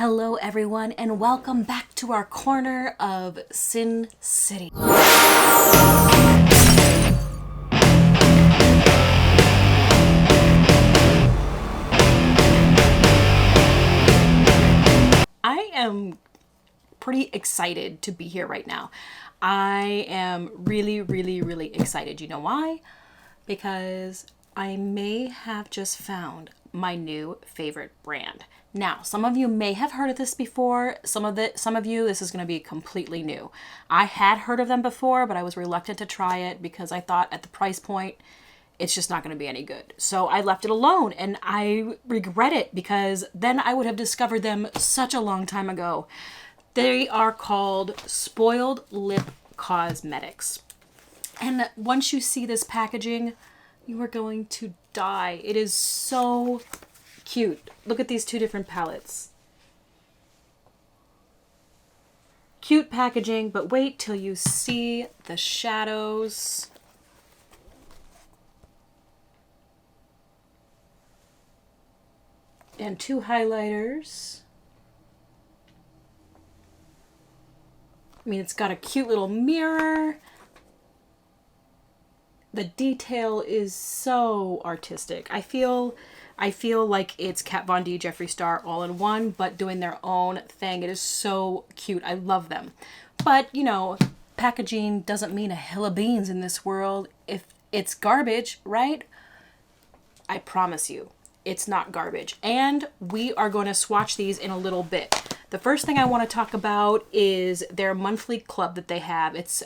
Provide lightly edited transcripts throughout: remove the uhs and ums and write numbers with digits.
Hello everyone and welcome back to our corner of Cyncity. I am pretty excited to be here right now. I am really excited. You know why? Because I may have just found my new favorite brand. Now, some of you may have heard of this before. Some of you, this is going to be completely new. I had heard of them before, but I was reluctant to try it because I thought at the price point, it's just not going to be any good. So I left it alone, and I regret it because then I would have discovered them such a long time ago. They are called Spoiled Lip Cosmetics. And once you see this packaging, you are going to die. It is so cute. Look at these two different palettes. Cute packaging, but wait till you see the shadows. And two highlighters. I mean, it's got a cute little mirror. The detail is so artistic. I feel like it's Kat Von D, Jeffree Star all in one, but doing their own thing. It is so cute. I love them. But, you know, packaging doesn't mean a hill of beans in this world. If it's garbage, right? I promise you, it's not garbage. And we are going to swatch these in a little bit. The first thing I want to talk about is their monthly club that they have. It's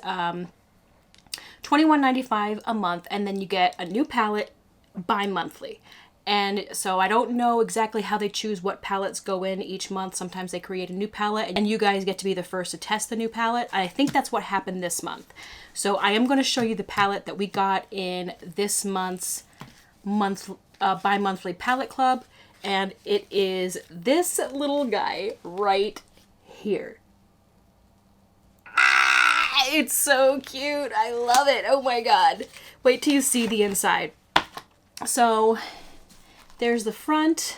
$21.95 a month, and then you get a new palette bi-monthly. And so I don't know exactly how they choose what palettes go in each month. Sometimes they create a new palette and you guys get to be the first to test the new palette. I think that's what happened this month. So I am going to show you the palette that we got in this month's bi-monthly palette club. And it is this little guy right here. It's so cute. I love it. Oh my God. Wait till you see the inside. So there's the front.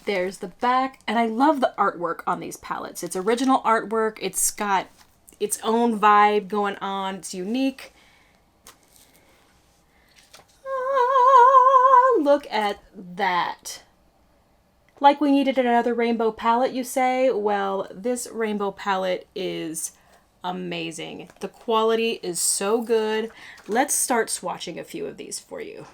There's the back. And I love the artwork on these palettes. It's original artwork. It's got its own vibe going on. It's unique. Look at that. Like we needed another rainbow palette, you say? Well, this rainbow palette is amazing. The quality is so good. Let's start swatching a few of these for you.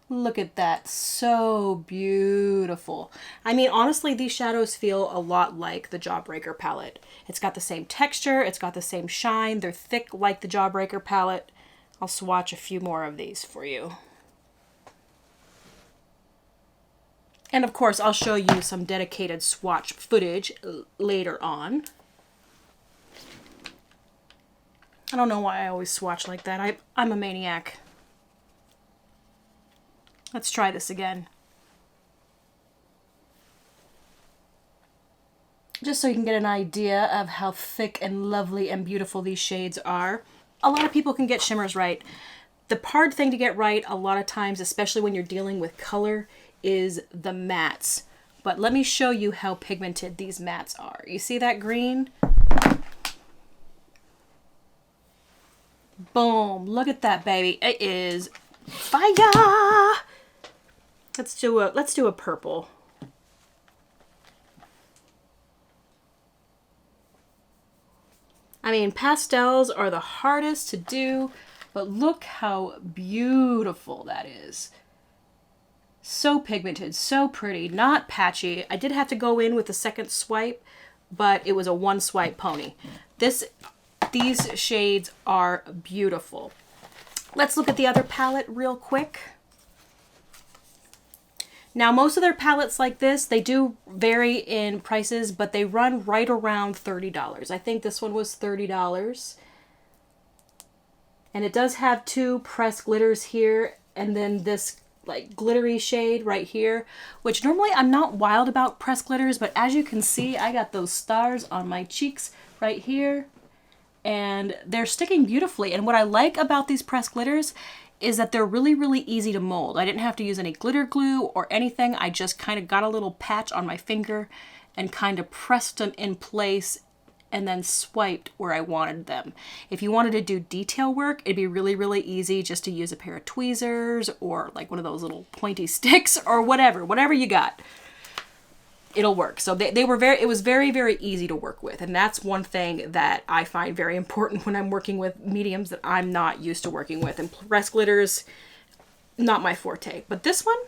Look at that. So beautiful. I mean, honestly, these shadows feel a lot like the Jawbreaker palette. It's got the same texture. It's got the same shine. They're thick like the Jawbreaker palette. I'll swatch a few more of these for you. And of course, I'll show you some dedicated swatch footage later on. I don't know why I always swatch like that. I'm a maniac. Let's try this again. Just so you can get an idea of how thick and lovely and beautiful these shades are. A lot of people can get shimmers right. The hard thing to get right a lot of times, especially when you're dealing with color, is the mattes. But let me show you how pigmented these mattes are. You see that green? Boom. Look at that, baby. It is fire. Let's do a purple. I mean, pastels are the hardest to do, but look how beautiful that is. So pigmented, so pretty, not patchy. I did have to go in with a second swipe, but it was a one swipe pony. These shades are beautiful. Let's look at the other palette real quick. Now, most of their palettes like this, they do vary in prices, but they run right around $30. I think this one was $30. And it does have two pressed glitters here, and then this like glittery shade right here, which normally I'm not wild about pressed glitters, but as you can see, I got those stars on my cheeks right here, and they're sticking beautifully. And what I like about these pressed glitters is that they're really, really easy to mold. I didn't have to use any glitter glue or anything. I just kind of got a little patch on my finger and kind of pressed them in place and then swiped where I wanted them. If you wanted to do detail work, it'd be really, really easy just to use a pair of tweezers or like one of those little pointy sticks or whatever you got. It'll work. So it was very, very easy to work with. And that's one thing that I find very important when I'm working with mediums that I'm not used to working with. And pressed glitters, not my forte. But this one,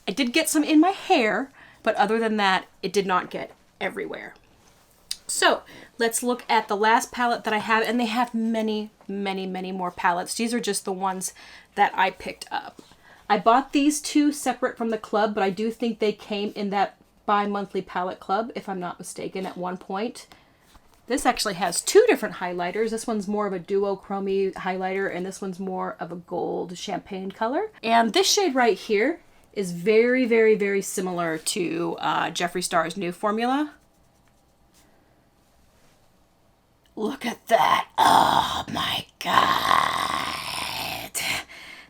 I did get some in my hair, but other than that, it did not get everywhere. So let's look at the last palette that I have, and they have many, many, many more palettes. These are just the ones that I picked up. I bought these two separate from the club, but I do think they came in that bi-monthly palette club, if I'm not mistaken, at one point. This actually has two different highlighters. This one's more of a duochrome highlighter, and this one's more of a gold champagne color. And this shade right here is very, very, very similar to Jeffree Star's new formula. Look at that. Oh my God.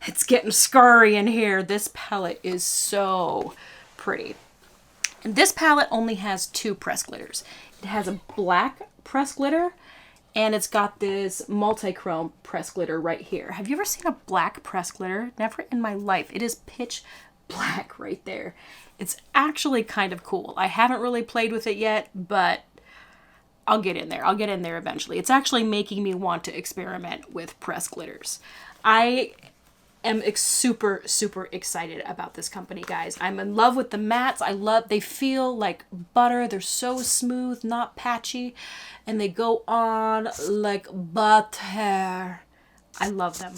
It's getting scary in here. This palette is so pretty. And this palette only has two pressed glitters. It has a black pressed glitter, and it's got this multi-chrome pressed glitter right here. Have you ever seen a black pressed glitter? Never in my life. It is pitch black right there. It's actually kind of cool. I haven't really played with it yet, but I'll get in there. I'll get in there eventually. It's actually making me want to experiment with pressed glitters. I am super, super excited about this company, guys. I'm in love with the mattes. They feel like butter. They're so smooth, not patchy, and they go on like butter. I love them.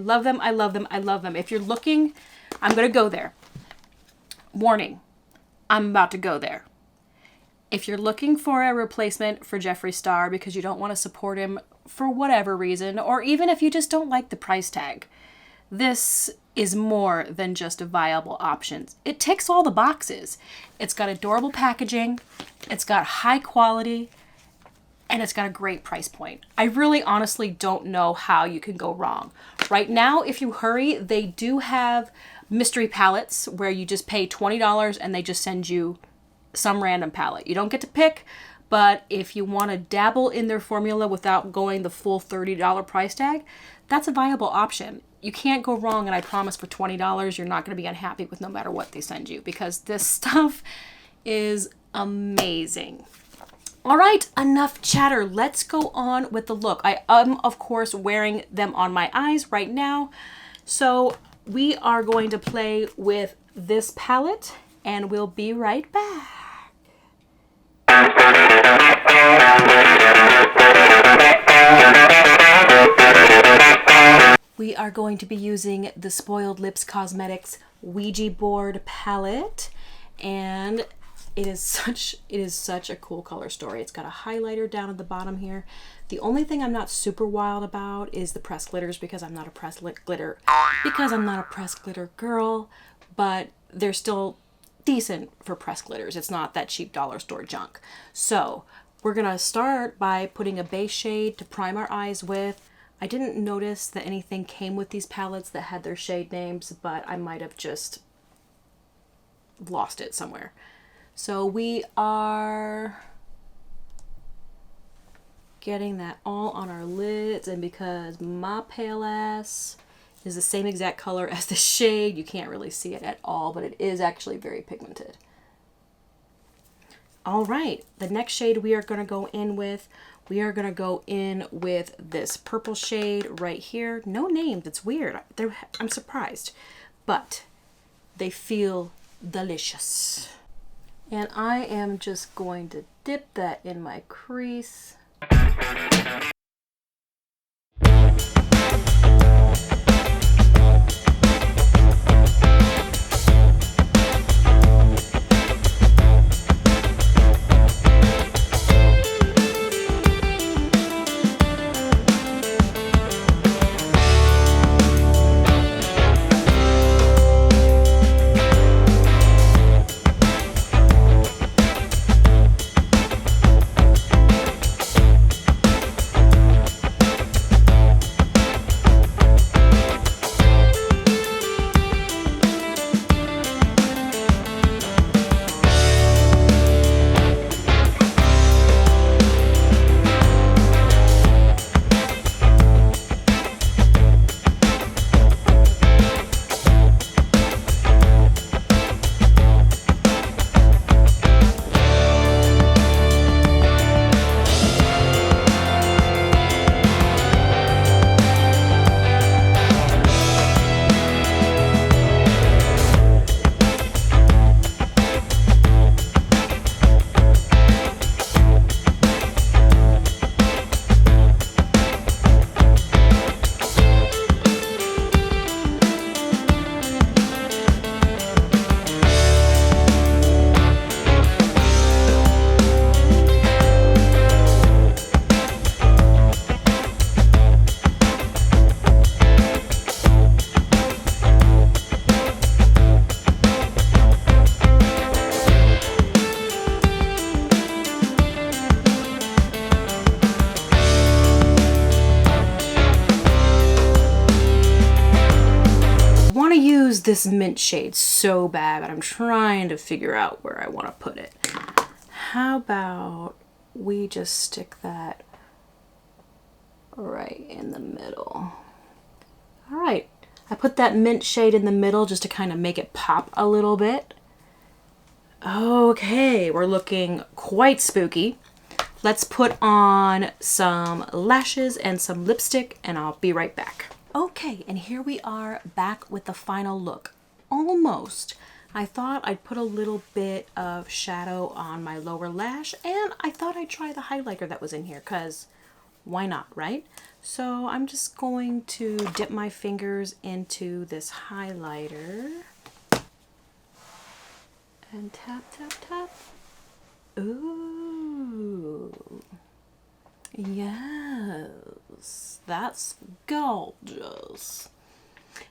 Love them. I love them. I love them. If you're looking, I'm going to go there. Warning, I'm about to go there. If you're looking for a replacement for Jeffree Star because you don't want to support him for whatever reason, or even if you just don't like the price tag, this is more than just a viable option. It ticks all the boxes. It's got adorable packaging. It's got high quality. And it's got a great price point. I really honestly don't know how you can go wrong. Right now, if you hurry, they do have mystery palettes where you just pay $20 and they just send you some random palette. You don't get to pick, but if you want to dabble in their formula without going the full $30 price tag, that's a viable option. You can't go wrong, and I promise for $20, you're not going to be unhappy with no matter what they send you, because this stuff is amazing. All right, enough chatter. Let's go on with the look. I am, of course, wearing them on my eyes right now. So we are going to play with this palette, and we'll be right back. We are going to be using the Spoiled Lips Cosmetics Ouija Board palette, and it is such a cool color story. It's got a highlighter down at the bottom here. The only thing I'm not super wild about is the pressed glitters, because I'm not a pressed glitter girl, but they're still decent for pressed glitters. It's not that cheap dollar store junk. So we're gonna start by putting a base shade to prime our eyes with. I didn't notice that anything came with these palettes that had their shade names, but I might have just lost it somewhere. So we are getting that all on our lids, and because my pale ass is the same exact color as the shade, you can't really see it at all, but it is actually very pigmented. All right, the next shade we are going to go in with, this purple shade right here. No names, it's weird. I'm surprised, but they feel delicious. And I am just going to dip that in my crease. This mint shade so bad, but I'm trying to figure out where I want to put it. How about we just stick that right in the middle? All right, I put that mint shade in the middle just to kind of make it pop a little bit. Okay, we're looking quite spooky. Let's put on some lashes and some lipstick, and I'll be right back. Okay, and here we are back with the final look. Almost. I thought I'd put a little bit of shadow on my lower lash, and I thought I'd try the highlighter that was in here, because why not, right? So I'm just going to dip my fingers into this highlighter and tap, tap, tap. Ooh. Yes, that's gorgeous.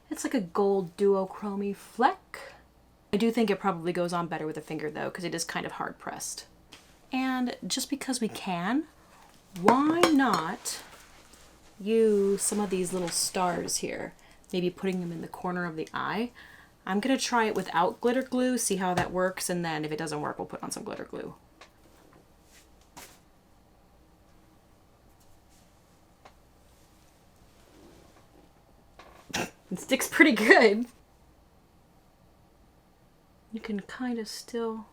It's like a gold duochrome fleck. I do think it probably goes on better with a finger though, because it is kind of hard pressed. And just because we can, why not use some of these little stars here? Maybe putting them in the corner of the eye. I'm gonna try it without glitter glue, see how that works, and then if it doesn't work, we'll put on some glitter glue. It sticks pretty good. You can kind of still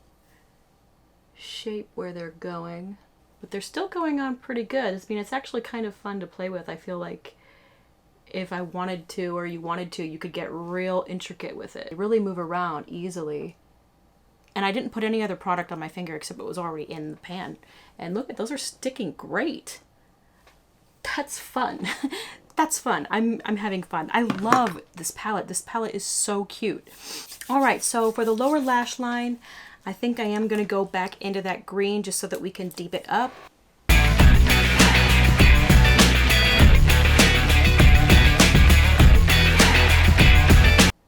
shape where they're going, but they're still going on pretty good. I mean, it's actually kind of fun to play with. I feel like if I wanted to, or you wanted to, you could get real intricate with it. Really move around easily. And I didn't put any other product on my finger except it was already in the pan. And look, those are sticking great. That's fun. That's fun. I'm having fun. I love this palette. This palette is so cute. All right, so for the lower lash line, I think I am going to go back into that green just so that we can deep it up.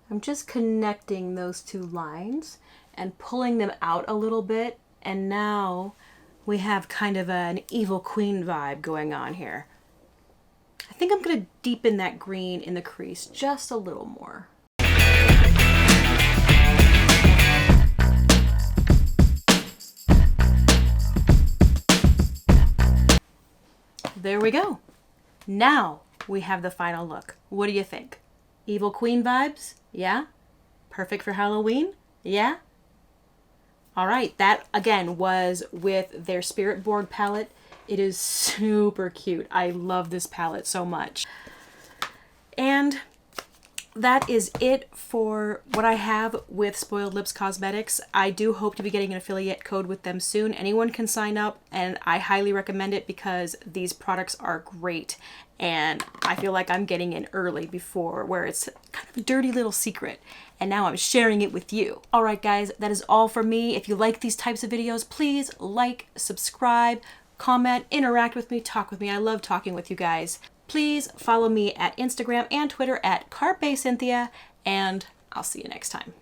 I'm just connecting those two lines and pulling them out a little bit, and now we have kind of an evil queen vibe going on here. I think I'm going to deepen that green in the crease just a little more. there we go. Now we have the final look. What do you think? Evil Queen vibes? Yeah? Perfect for Halloween? Yeah? All right, that again was with their Spirit Board palette. It is super cute. I love this palette so much. And that is it for what I have with Spoiled Lips Cosmetics. I do hope to be getting an affiliate code with them soon. Anyone can sign up, and I highly recommend it because these products are great. And I feel like I'm getting in early before, where it's kind of a dirty little secret. And now I'm sharing it with you. All right, guys, that is all for me. If you like these types of videos, please like, subscribe, comment, interact with me, talk with me. I love talking with you guys. Please follow me at Instagram and Twitter at Carpe Cynthia, and I'll see you next time.